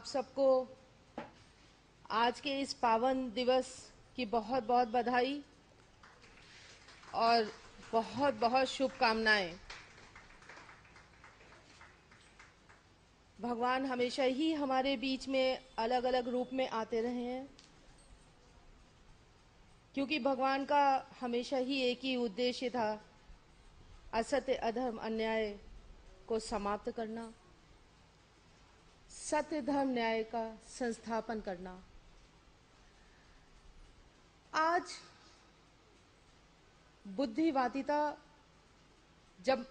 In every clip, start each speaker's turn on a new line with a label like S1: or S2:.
S1: सबको आज के इस पावन दिवस की बहुत बहुत बधाई और बहुत बहुत शुभकामनाएं। भगवान हमेशा ही हमारे बीच में अलग अलग रूप में आते रहे हैं, क्योंकि भगवान का हमेशा ही एक ही उद्देश्य था, असत्य अधर्म अन्याय को समाप्त करना, सत्य धर्म न्याय का संस्थापन करना। आज बुद्धिवादिता जब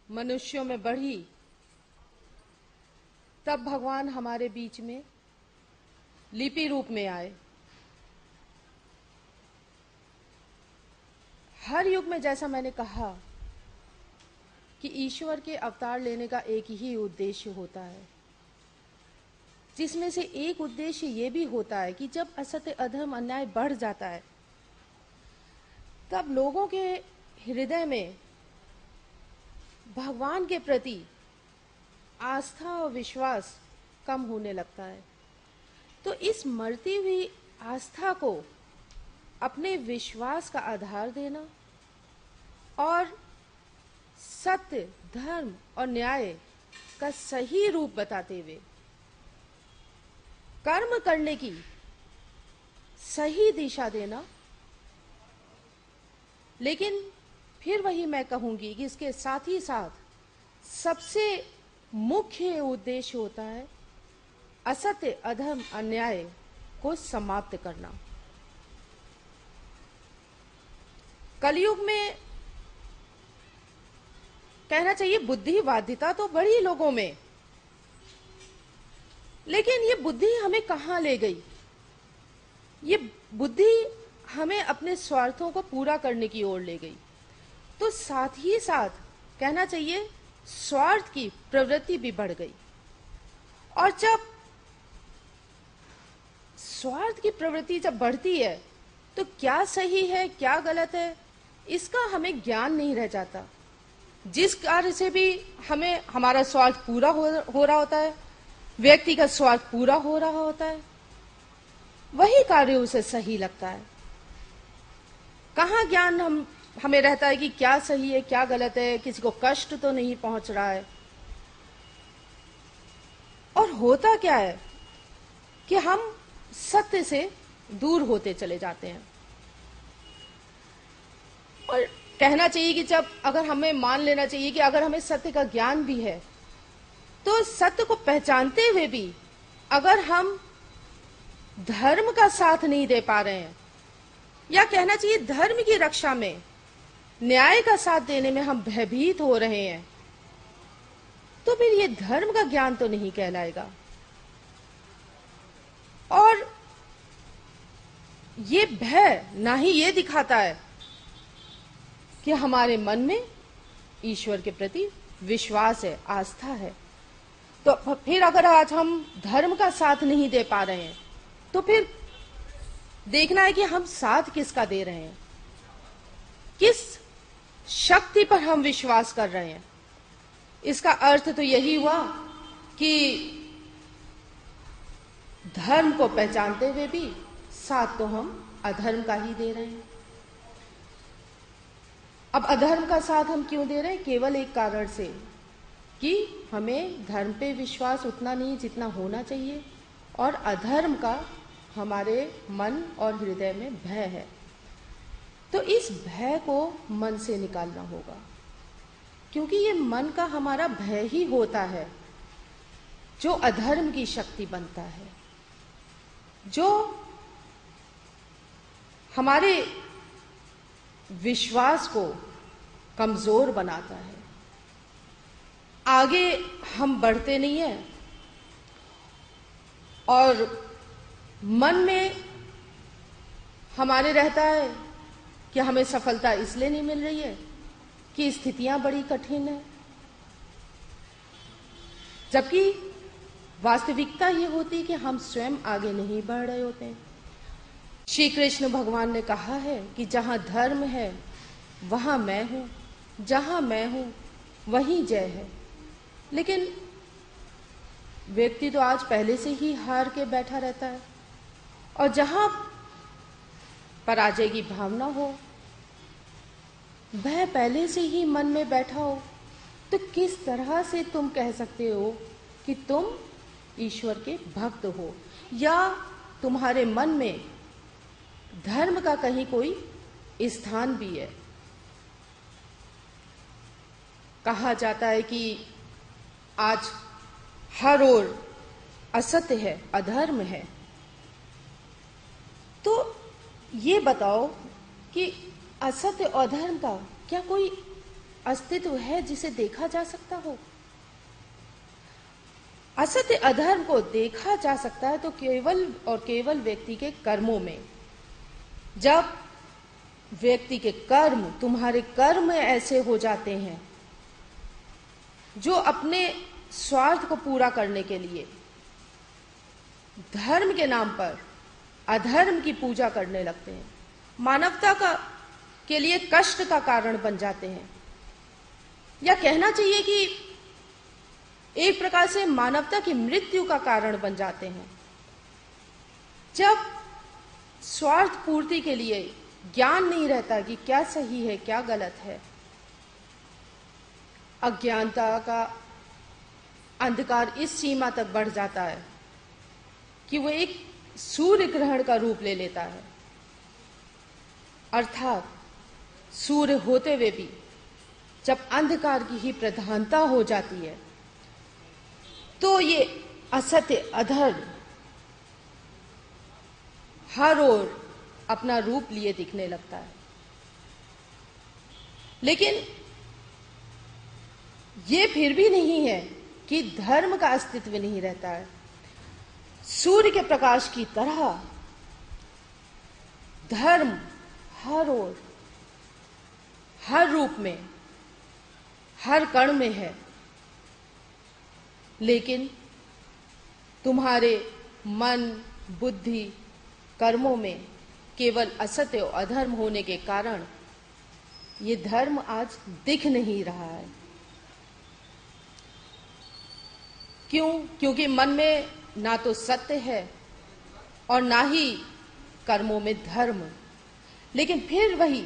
S1: मनुष्यों में बढ़ी, तब भगवान हमारे बीच में लिपि रूप में आए। हर युग में, जैसा मैंने कहा, कि ईश्वर के अवतार लेने का एक ही उद्देश्य होता है, जिसमें से एक उद्देश्य ये भी होता है कि जब असत्य अधर्म अन्याय बढ़ जाता है, तब लोगों के हृदय में भगवान के प्रति आस्था और विश्वास कम होने लगता है। तो इस मरती हुई आस्था को अपने विश्वास का आधार देना और सत्य धर्म और न्याय का सही रूप बताते हुए कर्म करने की सही दिशा देना। लेकिन फिर वही मैं कहूंगी कि इसके साथ ही साथ सबसे मुख्य उद्देश्य होता है असत्य अधर्म अन्याय को समाप्त करना। कलयुग में कहना चाहिए बुद्धिवादिता तो बढ़ी लोगों में, लेकिन ये बुद्धि हमें कहां ले गई? ये बुद्धि हमें अपने स्वार्थों को पूरा करने की ओर ले गई। तो साथ ही साथ कहना चाहिए स्वार्थ की प्रवृत्ति भी बढ़ गई। और जब स्वार्थ की प्रवृत्ति जब बढ़ती है, तो क्या सही है क्या गलत है, इसका हमें ज्ञान नहीं रह जाता। जिस कार्य से भी हमें हमारा स्वार्थ पूरा हो रहा होता है, व्यक्ति का स्वार्थ पूरा हो रहा होता है, वही कार्य उसे सही लगता है। कहाँ ज्ञान हमें रहता है कि क्या सही है क्या गलत है, किसी को कष्ट तो नहीं पहुंच रहा है। और होता क्या है कि हम सत्य से दूर होते चले जाते हैं। और कहना चाहिए कि जब अगर हमें मान लेना चाहिए कि अगर हमें सत्य का ज्ञान भी है, तो सत्य को पहचानते हुए भी अगर हम धर्म का साथ नहीं दे पा रहे हैं, या कहना चाहिए धर्म की रक्षा में न्याय का साथ देने में हम भयभीत हो रहे हैं, तो फिर ये धर्म का ज्ञान तो नहीं कहलाएगा। और ये भय ना ही ये दिखाता है कि हमारे मन में ईश्वर के प्रति विश्वास है, आस्था है। तो फिर अगर आज हम धर्म का साथ नहीं दे पा रहे हैं, तो फिर देखना है कि हम साथ किसका दे रहे हैं, किस शक्ति पर हम विश्वास कर रहे हैं। इसका अर्थ तो यही हुआ कि धर्म को पहचानते हुए भी साथ तो हम अधर्म का ही दे रहे हैं। अब अधर्म का साथ हम क्यों दे रहे हैं? केवल एक कारण से कि हमें धर्म पे विश्वास उतना नहीं जितना होना चाहिए, और अधर्म का हमारे मन और हृदय में भय है। तो इस भय को मन से निकालना होगा, क्योंकि ये मन का हमारा भय ही होता है जो अधर्म की शक्ति बनता है, जो हमारे विश्वास को कमजोर बनाता है। आगे हम बढ़ते नहीं हैं, और मन में हमारे रहता है कि हमें सफलता इसलिए नहीं मिल रही है कि स्थितियां बड़ी कठिन है, जबकि वास्तविकता ये होती है कि हम स्वयं आगे नहीं बढ़ रहे होते हैं। श्री कृष्ण भगवान ने कहा है कि जहां धर्म है वहां मैं हूं, जहां मैं हूं वहीं जय है। लेकिन व्यक्ति तो आज पहले से ही हार के बैठा रहता है, और जहां पराजय की भावना हो, वह पहले से ही मन में बैठा हो, तो किस तरह से तुम कह सकते हो कि तुम ईश्वर के भक्त हो, या तुम्हारे मन में धर्म का कहीं कोई स्थान भी है। कहा जाता है कि आज हर ओर असत्य है, अधर्म है। तो ये बताओ कि असत्य और अधर्म का क्या कोई अस्तित्व है जिसे देखा जा सकता हो? असत्य अधर्म को देखा जा सकता है तो केवल और केवल व्यक्ति के कर्मों में। जब व्यक्ति के कर्म, तुम्हारे कर्म ऐसे हो जाते हैं जो अपने स्वार्थ को पूरा करने के लिए धर्म के नाम पर अधर्म की पूजा करने लगते हैं, मानवता के लिए कष्ट का कारण बन जाते हैं, या कहना चाहिए कि एक प्रकार से मानवता की मृत्यु का कारण बन जाते हैं। जब स्वार्थ पूर्ति के लिए ज्ञान नहीं रहता कि क्या सही है क्या गलत है, अज्ञानता का अंधकार इस सीमा तक बढ़ जाता है कि वो एक सूर्य ग्रहण का रूप ले लेता है। अर्थात सूर्य होते हुए भी जब अंधकार की ही प्रधानता हो जाती है तो ये असत्य अधर्म हर ओर अपना रूप लिए दिखने लगता है। लेकिन ये फिर भी नहीं है कि धर्म का अस्तित्व नहीं रहता है। सूर्य के प्रकाश की तरह धर्म हर ओर, हर रूप में, हर कण में है। लेकिन तुम्हारे मन, बुद्धि, कर्मों में केवल असत्य और अधर्म होने के कारण ये धर्म आज दिख नहीं रहा है। क्यों? क्योंकि मन में ना तो सत्य है और ना ही कर्मों में धर्म। लेकिन फिर वही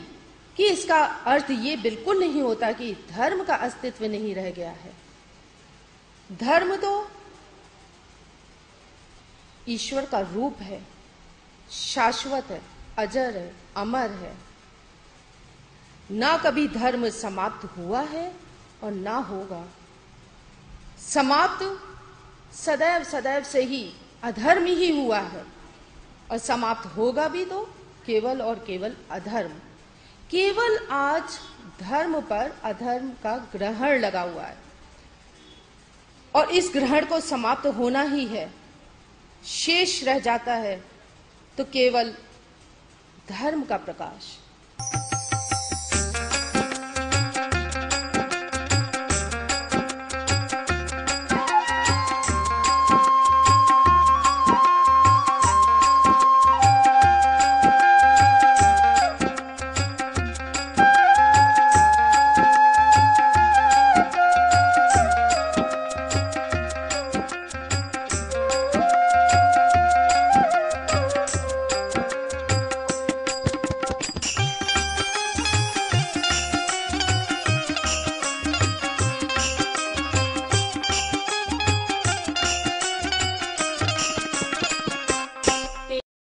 S1: कि इसका अर्थ ये बिल्कुल नहीं होता कि धर्म का अस्तित्व नहीं रह गया है। धर्म तो ईश्वर का रूप है, शाश्वत है, अजर है, अमर है। ना कभी धर्म समाप्त हुआ है और ना होगा। समाप्त सदैव सदैव से ही अधर्म ही हुआ है, और समाप्त होगा भी तो केवल और केवल अधर्म। केवल आज धर्म पर अधर्म का ग्रहण लगा हुआ है, और इस ग्रहण को समाप्त होना ही है। शेष रह जाता है तो केवल धर्म का प्रकाश।